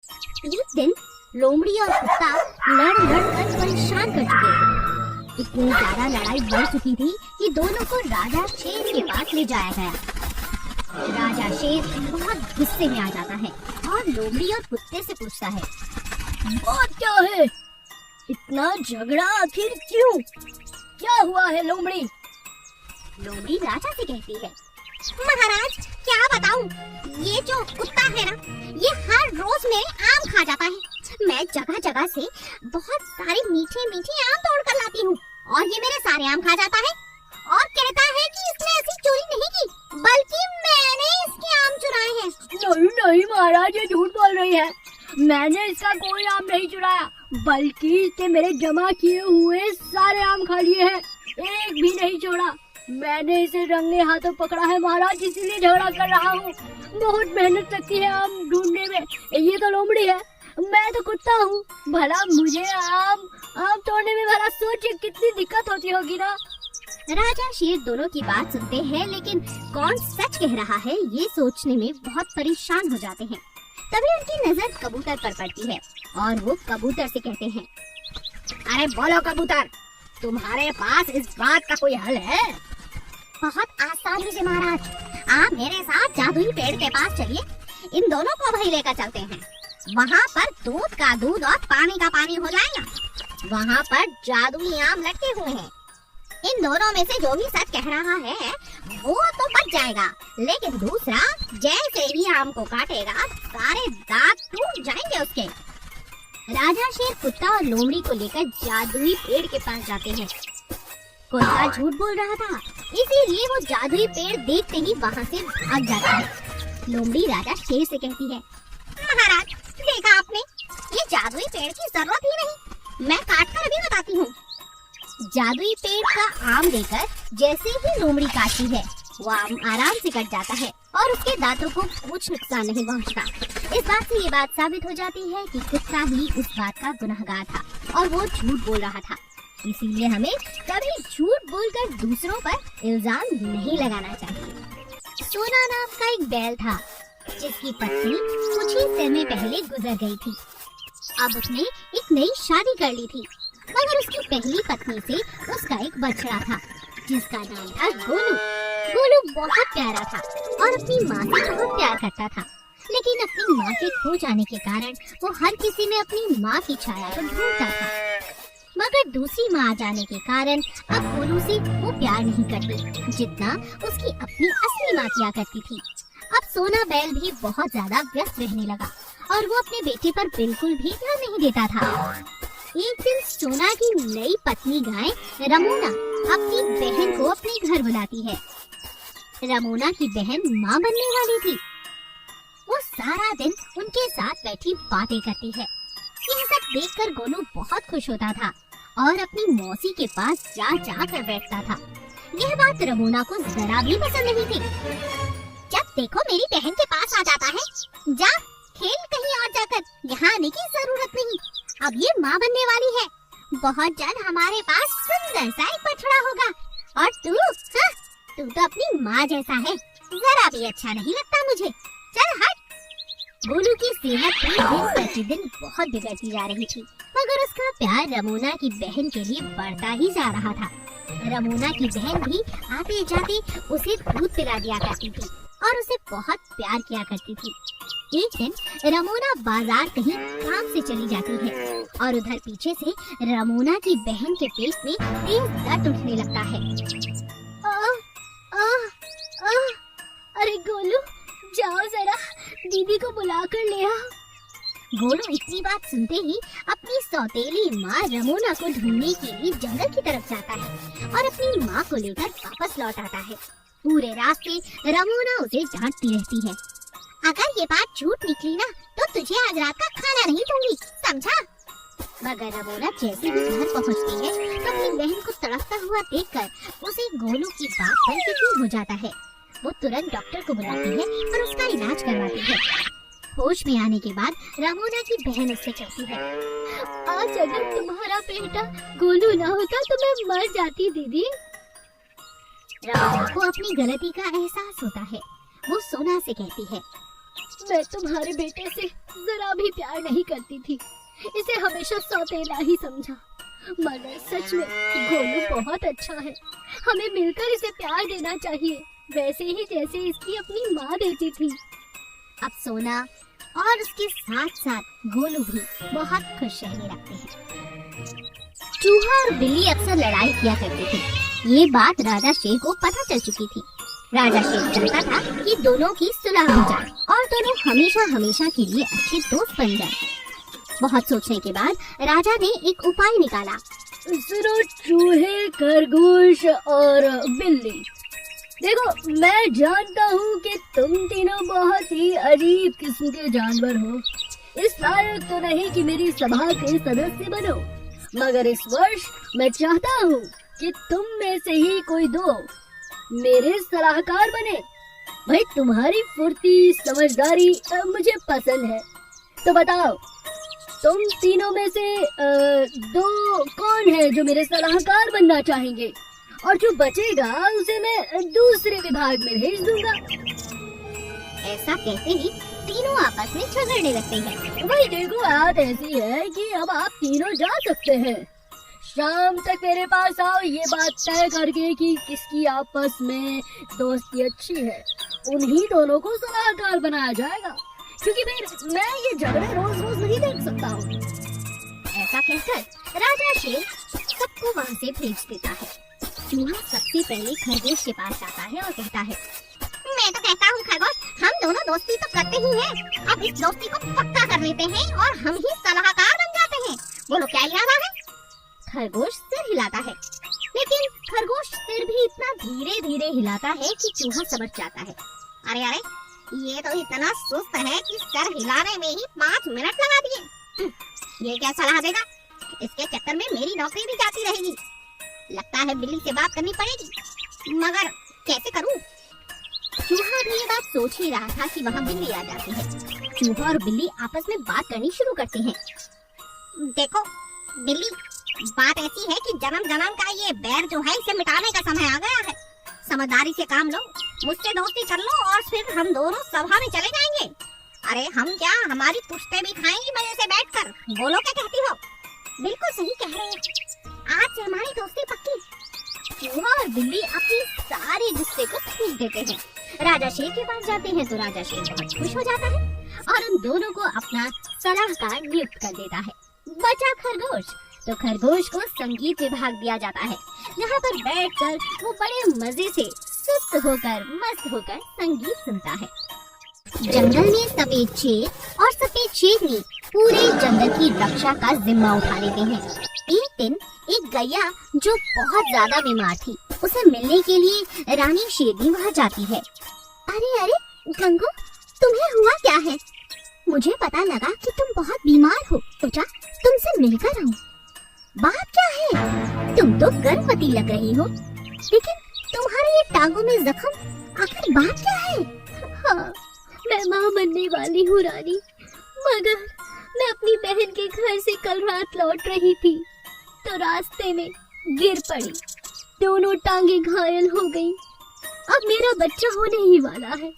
एक दिन लोमड़ी और कुत्ता लड़ कर परेशान कर चुके थे। इतनी ज्यादा लड़ाई बढ़ चुकी थी कि दोनों को राजा शेर के पास ले जाया गया। राजा शेर बहुत गुस्से में आ जाता है और लोमड़ी और कुत्ते से पूछता है, बात क्या है? इतना झगड़ा आखिर क्यों? क्या हुआ है लोमड़ी? लोमड़ी राजा से कहती है, महाराज क्या बताऊं, ये जो कुत्ता है ना, ये हर रोज मेरे आम खा जाता है। मैं जगह जगह से बहुत सारे मीठे मीठे आम तोड़ कर लाती हूँ और ये मेरे सारे आम खा जाता है और कहता है कि इसने ऐसी चोरी नहीं की, बल्कि मैंने इसके आम चुराए हैं। नहीं नहीं महाराज, ये झूठ बोल रही है। मैंने इसका कोई आम नहीं चुराया, बल्कि इसने मेरे जमा किए हुए सारे आम खा लिए हैं, एक भी नहीं छोड़ा। मैंने इसे रंगे हाथों पकड़ा है महाराज, इसीलिए झगड़ा कर रहा हूँ। बहुत मेहनत लगती है आम ढूंढने में। ये तो लोमड़ी है, मैं तो कुत्ता हूँ। भला मुझे आम तोड़ने में भला सोचिए कितनी दिक्कत होती होगी ना। राजा शेर दोनों की बात सुनते हैं, लेकिन कौन सच कह रहा है ये सोचने में बहुत परेशान हो जाते हैं। तभी उनकी नजर कबूतर पर पड़ती है और वो कबूतर से कहते हैं, अरे बोलो कबूतर, तुम्हारे पास इस बात का कोई हल है? बहुत आसानी से महाराज, आप मेरे साथ जादुई पेड़ के पास चलिए, इन दोनों को वहीं लेकर चलते हैं। वहाँ पर दूध का दूध और पानी का पानी हो जाएगा। वहाँ पर जादुई आम लटके हुए हैं। इन दोनों में से जो भी सच कह रहा है वो तो बच जाएगा, लेकिन दूसरा जैसे ही आम को काटेगा सारे दांत टूट जाएंगे उसके। राजा शेर कुत्ता और लोमड़ी को लेकर जादुई पेड़ के पास जाते हैं। कुत्ता झूठ बोल रहा था, इसीलिए वो जादुई पेड़ देखते ही वहाँ से भाग जाता है। लोमड़ी राजा शेर से कहती है, महाराज देखा आपने, ये जादुई पेड़ की जरूरत ही नहीं, मैं काट कर अभी बताती हूँ। जादुई पेड़ का आम देकर जैसे ही लोमड़ी काटती है, वो आम आराम से कट जाता है और उसके दांतों को कुछ नुकसान नहीं पहुंचता। इस बात से ये बात साबित हो जाती है कि कुत्ता ही उस बात का गुनहगार था और वो झूठ बोल रहा था। इसीलिए हमें कभी झूठ बोलकर दूसरों पर इल्जाम नहीं लगाना चाहिए। सोना नाम का एक बैल था, जिसकी पत्नी कुछ ही समय पहले गुजर गई थी। अब उसने एक नई शादी कर ली थी, मगर उसकी पहली पत्नी से उसका एक बछड़ा था, जिसका नाम था गोलू। गोलू बहुत प्यारा था और अपनी माँ से बहुत प्यार करता था, लेकिन अपनी माँ के खो जाने के कारण वो हर किसी में अपनी माँ की छाया को ढूंढता था। मगर दूसरी माँ आ जाने के कारण अब गोलू से वो प्यार नहीं करती जितना उसकी अपनी असली माँ किया करती थी। अब सोना बैल भी बहुत ज्यादा व्यस्त रहने लगा और वो अपने बेटे पर बिल्कुल भी ध्यान नहीं देता था। एक दिन सोना की नई पत्नी गाय रमोना अपनी बहन को अपने घर बुलाती है। रमोना की बहन माँ बनने वाली थी। वो सारा दिन उनके साथ बैठी बातें करती है। यह सब देखकर गोलू बहुत खुश होता था और अपनी मौसी के पास जा कर बैठता था। यह बात रमोना को जरा भी पसंद नहीं थी। जब देखो मेरी बहन के पास आ जाता है, जा खेल कहीं और जाकर, यहाँ आने की जरूरत नहीं। अब ये माँ बनने वाली है, बहुत जल्द हमारे पास सुंदर सा एक बछड़ा होगा और तू तो अपनी माँ जैसा है, जरा भी अच्छा नहीं लगता मुझे, चल हट। गोलू की सेहत भी दिन प्रतिदिन बहुत बिगड़ती जा रही थी, मगर उसका प्यार रमोना की बहन के लिए बढ़ता ही जा रहा था। रमोना की बहन भी आते जाते उसे दूध पिला दिया करती थी और उसे बहुत प्यार किया करती थी। एक दिन रमोना बाजार कहीं काम से चली जाती है और उधर पीछे से रमोना की बहन के पेट में तेज दर्द उठने लगता है। अरे गोलू, जाओ जरा दीदी को बुला कर ले आओ। गोलू इतनी बात सुनते ही अपनी सौतेली माँ रमोना को ढूंढने के लिए जंगल की तरफ जाता है और अपनी माँ को लेकर वापस लौट आता है। पूरे रास्ते रमोना उसे डांटती रहती है, अगर ये बात झूठ निकली ना तो तुझे आज रात का खाना नहीं दूंगी, समझा? मगर रमोना जैसे ही घर पहुँचती है तो अपनी बहन को तड़पता हुआ देखकर उसे गोलू की बात पर यकीन हो जाता है। वो तुरंत डॉक्टर को बुलाती है और उसका इलाज करवाती है। होश में आने के बाद रमोना की बहन उससे कहती है, आज अगर तुम्हारा बेटा गोलू ना होता तो मैं मर जाती दीदी। रमोना को अपनी गलती का एहसास होता है। वो सोना से कहती है, मैं तुम्हारे बेटे से जरा भी प्यार नहीं करती थी, इसे हमेशा सौतेला ही समझा। मगर सच में गोलू बहुत अच्छा है, हमें मिलकर इसे प्यार देना चाहिए, वैसे ही जैसे इसकी अपनी माँ देती थी। अब सोना और उसके साथ साथ गोलू भी बहुत खुश रहने लगते हैं। चूहा और बिल्ली अक्सर लड़ाई किया करते थे। ये बात राजा शेर को पता चल चुकी थी। राजा शेर चाहता था कि दोनों की सुलह हो जाए और दोनों हमेशा हमेशा के लिए अच्छे दोस्त बन जाएं। बहुत सोचने के बाद राजा ने एक उपाय निकाला। सुनो चूहे, खरगोश और बिल्ली, देखो मैं जानता हूँ कि तुम तीनों बहुत ही अजीब किस्म के जानवर हो, इस लायक तो नहीं कि मेरी सभा के सदस्य बनो, मगर इस वर्ष मैं चाहता हूँ कि तुम में से ही कोई दो मेरे सलाहकार बने। भाई तुम्हारी फुर्ती, समझदारी मुझे पसंद है, तो बताओ तुम तीनों में से दो कौन है जो मेरे सलाहकार बनना चाहेंगे, और जो बचेगा उसे मैं दूसरे विभाग में भेज दूंगा। ऐसा कहते ही तीनों आपस में झगड़ने लगते हैं। वही देखो, बात ऐसी है कि अब आप तीनों जा सकते हैं। शाम तक मेरे पास आओ, ये बात तय करके कि किसकी आपस में दोस्ती अच्छी है, उन्हीं दोनों को सलाहकार बनाया जाएगा, क्योंकि फिर मैं ये झगड़े रोज रोज नहीं देख सकता हूँ। ऐसा कहकर राजा शेर सबको वहाँ से भेज देता है। चूहा सबसे पहले खरगोश के पास आता है और कहता है, मैं तो कहता हूँ खरगोश, हम दोनों दोस्ती तो करते ही हैं, अब इस दोस्ती को पक्का कर लेते हैं और हम ही सलाहकार बन जाते हैं। बोलो क्या इरादा है? खरगोश सिर हिलाता है, लेकिन खरगोश सिर भी इतना धीरे धीरे हिलाता है कि चूहा समझ जाता है, अरे अरे ये तो इतना सुस्त है कि सर हिलाने में ही 5 मिनट लगा दिए। ये क्या सलाह देगा? इसके चक्कर में मेरी नौकरी भी जाती रहेगी। लगता है बिल्ली से बात करनी पड़ेगी, मगर कैसे करूं? चूहा भी ये बात सोच ही रहा था कि वहाँ बिल्ली आ जाती है। चूहा और बिल्ली आपस में बात करनी शुरू करते हैं। देखो बिल्ली, बात ऐसी है कि जन्म जन्म का ये बैर जो है इसे मिटाने का समय आ गया है। समझदारी से काम लो, मुझसे दोस्ती कर लो और फिर हम दोनों सभा में चले जाएंगे। अरे हम क्या, हमारी पुश्ते भी खाएंगी मजे से बैठकर। बोलो क्या कहती हो? बिल्कुल सही कह रहे हैं, आज से हमारी दोस्ती पक्की। चूहा और बिल्ली अपने सारे गुस्से को फूंक देते हैं। राजा शेर के पास जाते हैं तो राजा शेर बहुत खुश हो जाता है और उन दोनों को अपना सलाहकार नियुक्त कर देता है। बचा खरगोश, तो खरगोश को संगीत विभाग दिया जाता है, जहाँ पर बैठकर वो बड़े मजे से सुस्त होकर मस्त होकर संगीत सुनता है। जंगल में सफेद शेर और सफेद शेरनी पूरे जंगल की रक्षा का जिम्मा उठा लेते हैं। एक दिन एक गैया जो बहुत ज्यादा बीमार थी, उसे मिलने के लिए रानी शेरनी वहाँ जाती है। अरे अरे गंगू, तुम्हें हुआ क्या है? मुझे पता लगा कि तुम बहुत बीमार हो, सोचा तुमसे मिलकर आऊं। बात क्या है? तुम तो गर्भवती लग रही हो, लेकिन तुम्हारे ये टांगों में जख्म, आखिर बात क्या है? हाँ, मैं माँ बनने वाली हूँ रानी, मगर मैं अपनी बहन के घर से कल रात लौट रही थी तो रास्ते में गिर पड़ी, दोनों टांगे घायल हो गई। अब मेरा बच्चा होने ही वाला है,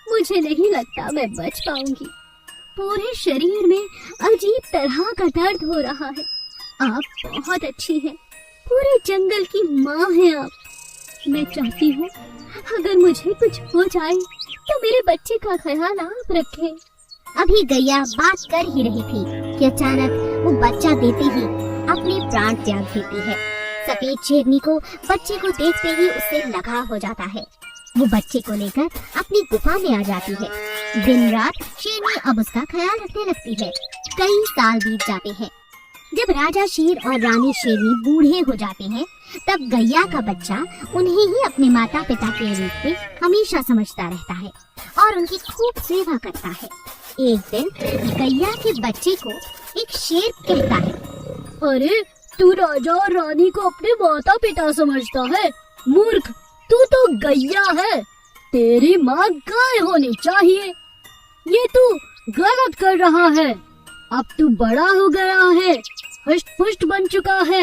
मुझे नहीं लगता मैं बच पाऊंगी। पूरे शरीर में अजीब तरह का दर्द हो रहा है। आप बहुत अच्छी हैं, पूरे जंगल की माँ हैं आप। मैं चाहती हूँ अगर मुझे कुछ हो जाए तो मेरे बच्चे का ख्याल आप रखें। अभी गैया बात कर ही रही थी कि अचानक वो बच्चा देते ही अपने प्राण त्याग देती है। सफेद शेरनी को बच्चे को देखते ही उससे लगाव हो जाता है। वो बच्चे को लेकर अपनी गुफा में आ जाती है। दिन रात शेरनी अब उसका ख्याल रखने लगती है। कई साल बीत जाते हैं। जब राजा शेर और रानी शेरनी बूढ़े हो जाते हैं, तब गैया का बच्चा उन्हें ही अपने माता पिता के रूप में हमेशा समझता रहता है और उनकी खूब सेवा करता है। एक दिन गैया के बच्चे को एक शेर कहता है, अरे तू राजा और रानी को अपने माता पिता समझता है? मूर्ख, तू तो गैया है, तेरी माँ गाय होनी चाहिए। ये तू गलत कर रहा है। अब तू बड़ा हो गया है, हष्ट पुष्ट बन चुका है,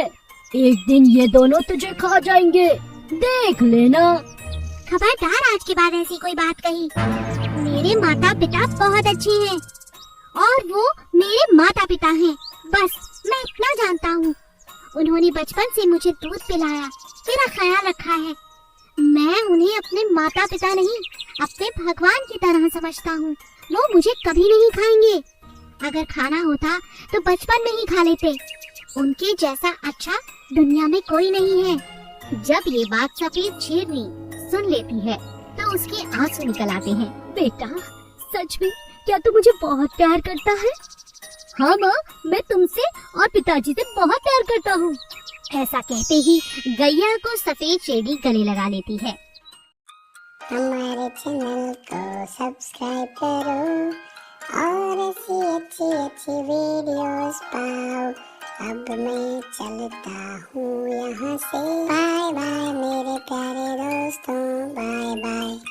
एक दिन ये दोनों तुझे खा जाएंगे, देख लेना। खबरदार आज के बाद ऐसी कोई बात कही। मेरे माता पिता बहुत अच्छे हैं और वो मेरे माता पिता हैं। बस मैं इतना जानता हूँ। उन्होंने बचपन से मुझे दूध पिलाया, मेरा ख्याल रखा है। मैं उन्हें अपने माता पिता नहीं, अपने भगवान की तरह समझता हूँ। वो मुझे कभी नहीं खाएंगे। अगर खाना होता तो बचपन में ही खा लेते। उनके जैसा अच्छा दुनिया में कोई नहीं है। जब ये बात सफेद शेरनी सुन लेती है तो उसके आंसू निकल आते हैं। बेटा, सच में क्या तू मुझे बहुत प्यार करता है? हाँ माँ, मैं तुमसे और पिताजी से बहुत प्यार करता हूँ। ऐसा कहते ही गैया को सफेद शेरनी गले लगा लेती है। हमारे चैनल को सब्सक्राइब करो और ऐसी अच्छी अच्छी वीडियोस पाओ। अब मैं चलता हूँ यहाँ से। बाय बाय मेरे प्यारे दोस्तों, बाय बाय।